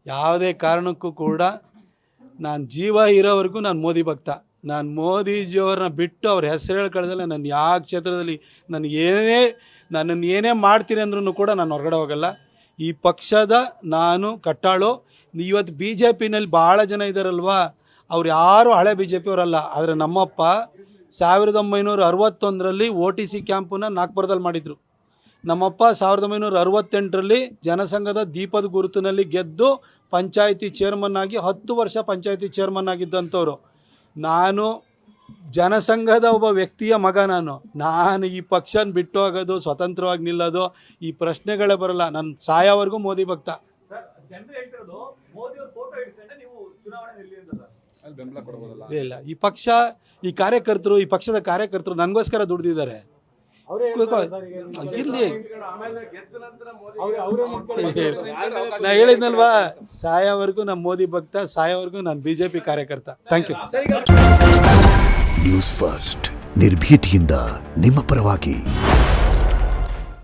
ಯಾವುದೇ ಕಾರಣಕ್ಕೂ ಕೂಡ ನಾನು ಜೀವ ಇರೋವರೆಗೂ ನಾನು ಮೋದಿ ಭಕ್ತ. ನಾನು ಮೋದಿಜಿಯವ್ರನ್ನ ಬಿಟ್ಟು ಅವ್ರ ಹೆಸರು ಹೇಳ್ಕೊಳ್ಳೋದಲ್ಲ. ನಾನು ಯಾವ ಕ್ಷೇತ್ರದಲ್ಲಿ ನನ್ನನ್ನು ಏನೇ ಮಾಡ್ತೀನಿ ಅಂದ್ರೂ ಕೂಡ ನಾನು ಹೊರಗಡೆ ಹೋಗಲ್ಲ. ಈ ಪಕ್ಷದ ನಾನು ಕಟ್ಟಾಳು. ಇವತ್ತು ಬಿ ಜೆ ಪಿನಲ್ಲಿ ಭಾಳ ಜನ ಇದ್ದಾರಲ್ವ, ಅವ್ರು ಯಾರು ಹಳೆ ಬಿ ಜೆ ಪಿಯವರಲ್ಲ. ಆದರೆ ನಮ್ಮಪ್ಪ 1961ರಲ್ಲಿ OTC ಕ್ಯಾಂಪನ್ನು ನಾಗ್ಪುರದಲ್ಲಿ ಮಾಡಿದರು. ನಮ್ಮಪ್ಪ 1968ರಲ್ಲಿ ಜನಸಂಘದ ದೀಪದ ಗುರುತಿನಲ್ಲಿ ಗೆದ್ದು ಪಂಚಾಯಿತಿ ಚೇರ್ಮನ್ ಆಗಿ 10 ವರ್ಷ ಪಂಚಾಯಿತಿ ಚೇರ್ಮನ್ ಆಗಿದ್ದಂಥವ್ರು. ನಾನು ಜನಸಂಘದ ಒಬ್ಬ ವ್ಯಕ್ತಿಯ ಮಗ. ನಾನು ಈ ಪಕ್ಷನ ಬಿಟ್ಟು ಹೋಗೋದು, ಸ್ವತಂತ್ರವಾಗಿ ನಿಲ್ಲೋದು, ಈ ಪ್ರಶ್ನೆಗಳೇ ಬರಲ್ಲ. ನಾನು ಸಾಯೋವರೆಗೂ ಮೋದಿ ಭಕ್ತ. ಇಲ್ಲ, ಈ ಪಕ್ಷ, ಈ ಕಾರ್ಯಕರ್ತರು, ಈ ಪಕ್ಷದ ಕಾರ್ಯಕರ್ತರು ನನಗೋಸ್ಕರ ದುಡ್ದಿದ್ದಾರೆ. ಇರ್ಲಿ, ನಾ ಹೇಳಿದ್ನಲ್ವಾ, ಸಾಯೋವರೆಗೂ ನಾನು ಮೋದಿ ಭಕ್ತ, ಸಾಯೋವರೆಗೂ ನಾನು BJP ಕಾರ್ಯಕರ್ತ. Thank you. ನ್ಯೂಸ್ ಫಸ್ಟ್, ನಿರ್ಭೀತಿಯಿಂದ ನಿಮ್ಮ ಪರವಾಗಿ.